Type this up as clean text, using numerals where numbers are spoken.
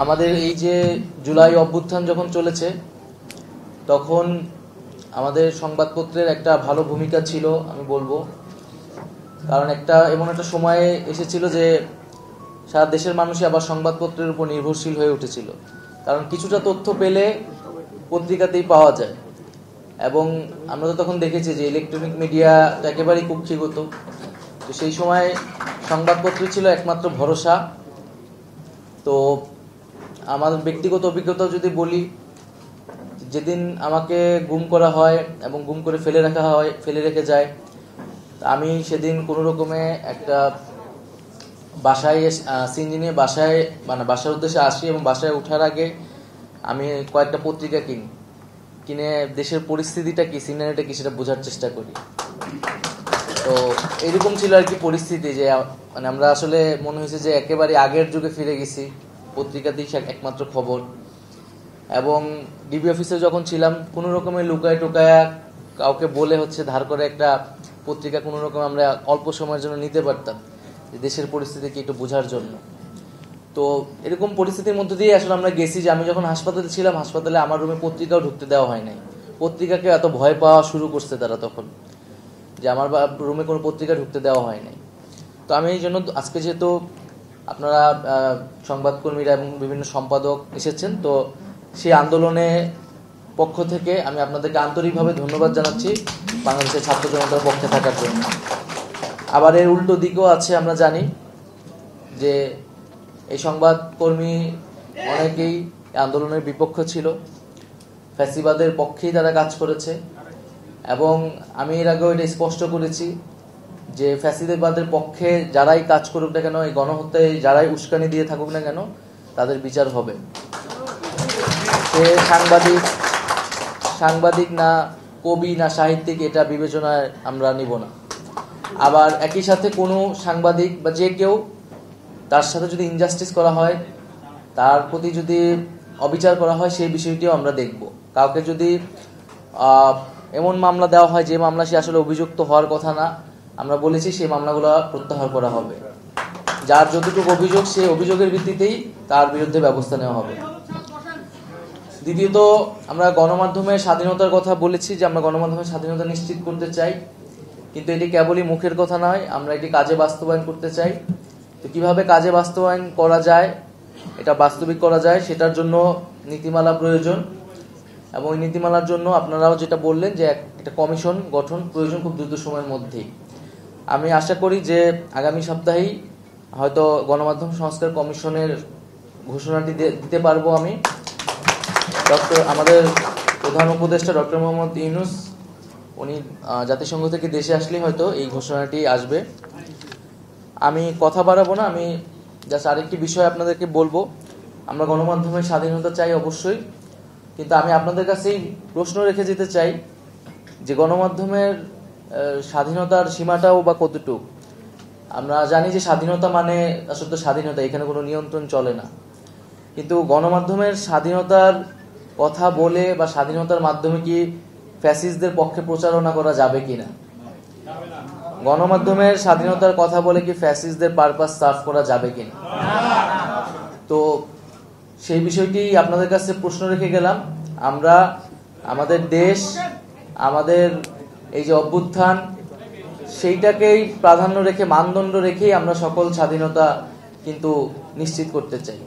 আমাদের এই যে জুলাই অভ্যুত্থান যখন চলেছে তখন আমাদের সংবাদপত্রের একটা ভালো ভূমিকা ছিল আমি বলবো। কারণ এমন একটা সময়ে এসেছিল যে সারা দেশের মানুষই আবার সংবাদপত্রের উপর নির্ভরশীল হয়ে উঠেছিল। কারণ কিছুটা তথ্য পেলে পত্রিকাতেই পাওয়া যায়, এবং আমরা তো তখন দেখেছি যে ইলেকট্রনিক মিডিয়া একেবারেই কুক্ষিগত। তো সেই সময় সংবাদপত্র ছিল একমাত্র ভরসা। তো আমার ব্যক্তিগত অভিজ্ঞতা যদি বলি, যেদিন আমাকে গুম করা হয় এবং গুম করে ফেলে রেখে যায়, আমি সেদিন কোনো রকমে একটা বাসায় সিএনজি নিয়ে বাসার উদ্দেশ্যে আসি, এবং বাসায় ওঠার আগে আমি কয়েকটা পত্রিকা কিনে দেশের পরিস্থিতিটা কি, সিনারিটা কি সেটা বোঝার চেষ্টা করি। তো এরকম ছিল আর কি পরিস্থিতি, যে মানে আমরা আসলে মনে হয়েছে যে একেবারে আগের যুগে ফিরে গেছি, পত্রিকাতেই একমাত্র খবর। এবং ডিবি অফিসে যখন ছিলাম কোনো রকমের লুকায় টোকায়া কাউকে বলে ধার করে একটা পত্রিকা কোনো রকম আমরা অল্প সময়ের জন্য নিতে পারতাম, দেশের পরিস্থিতি কি একটু বোঝার জন্য। তো এরকম পরিস্থিতির মধ্যে দিয়ে আসলে আমরা গেছি, যে আমি যখন হাসপাতালে ছিলাম, হাসপাতালে আমার রুমে পত্রিকাও ঢুকতে দেওয়া হয় নাই। পত্রিকাকে এত ভয় পাওয়া শুরু করছে তারা তখন, যে আমার রুমে কোনো পত্রিকা ঢুকতে দেওয়া হয় নাই। তো আমি এই জন্য আজকে যেহেতু আপনারা সংবাদকর্মীরা এবং বিভিন্ন সম্পাদক এসেছেন, তো সেই আন্দোলনে পক্ষ থেকে আমি আপনাদেরকে আন্তরিকভাবে ধন্যবাদ জানাচ্ছি বাংলাদেশের ছাত্র জনতার পক্ষে থাকার জন্য। আবার এর উল্টো দিকও আছে, আমরা জানি যে এই সংবাদকর্মী অনেকেই আন্দোলনের বিপক্ষ ছিল, ফ্যাসিবাদের পক্ষেই তারা কাজ করেছে। এবং আমি এর আগেও এটা স্পষ্ট করেছি যে ফ্যাসিবাদের পক্ষে যারাই কাজ করুক না কেন, এই গণহত্যায় যারাই উস্কানি দিয়ে থাকুক না কেন, তাদের বিচার হবে। সে সাংবাদিক না, কবি না, সাহিত্যিক, এটা বিবেচনায় আমরা নিব না। আবার একই সাথে কোনো সাংবাদিক বা যে কেউ, তার সাথে যদি ইনজাস্টিস করা হয়, তার প্রতি যদি অবিচার করা হয়, সেই বিষয়টিও আমরা দেখব। কাউকে যদি এমন মামলা দেওয়া হয় যে মামলা সে আসলে অভিযুক্ত হওয়ার কথা না, আমরা বলেছি সেই মামলাগুলো প্রত্যাহার করা হবে। যার যতটুকু অভিযোগ, সেই অভিযোগের ভিত্তিতেই তার বিরুদ্ধে ব্যবস্থা নেওয়া হবে। দ্বিতীয়ত, আমরা গণমাধ্যমের স্বাধীনতার কথা বলেছি, যে আমরা গণমাধ্যমের স্বাধীনতা নিশ্চিত করতে চাই, কিন্তু এটি কেবলই মুখের কথা নয়, আমরা এটি কাজে বাস্তবায়ন করতে চাই। তো কিভাবে কাজে বাস্তবায়ন করা যায়, এটা বাস্তবিক করা যায়, সেটার জন্য নীতিমালা প্রয়োজন। এবং এই নীতিমালার জন্য আপনারাও যেটা বললেন যে একটা কমিশন গঠন প্রয়োজন খুব দ্রুত সময়ের মধ্যেই। আমি আশা করি যে আগামী সপ্তাহেই হয়তো গণমাধ্যম সংস্কার কমিশনের ঘোষণাটি দিতে পারবো আমি। আমাদের প্রধান উপদেষ্টা ডক্টর মোহাম্মদ ইউনূস, উনি জাতিসংঘ থেকে দেশে আসলে হয়তো এই ঘোষণাটি আসবে। আমি কথা বাড়াবো না, আমি জাস্ট আরেকটি বিষয় আপনাদেরকে বলবো। আমরা গণমাধ্যমের স্বাধীনতা চাই অবশ্যই, কিন্তু আমি আপনাদের কাছেই প্রশ্ন রেখে যেতে চাই যে গণমাধ্যমের স্বাধীনতার সীমাটাও বা কতটুকু। আমরা জানি যে স্বাধীনতা মানে আসলে স্বাধীনতা, এখানে কোনো নিয়ন্ত্রণ চলে না। কিন্তু গণমাধ্যমের স্বাধীনতার কথা বলে বা স্বাধীনতার মাধ্যমে কি ফ্যাসিস্টদের পক্ষে প্রচারণা করা যাবে কিনা? গণমাধ্যমের স্বাধীনতার কথা বলে কি ফ্যাসিস্টদের পারপাস সার্ভ করা যাবে কিনা? তো সেই বিষয়টি আপনাদের কাছে প্রশ্ন রেখে গেলাম। আমরা আমাদের দেশ, আমাদের এই যে অভ্যুত্থান, সেইটাকেই প্রাধান্য রেখে, মানদণ্ড রেখেই আমরা সকল স্বাধীনতা কিন্তু নিশ্চিত করতে চাই।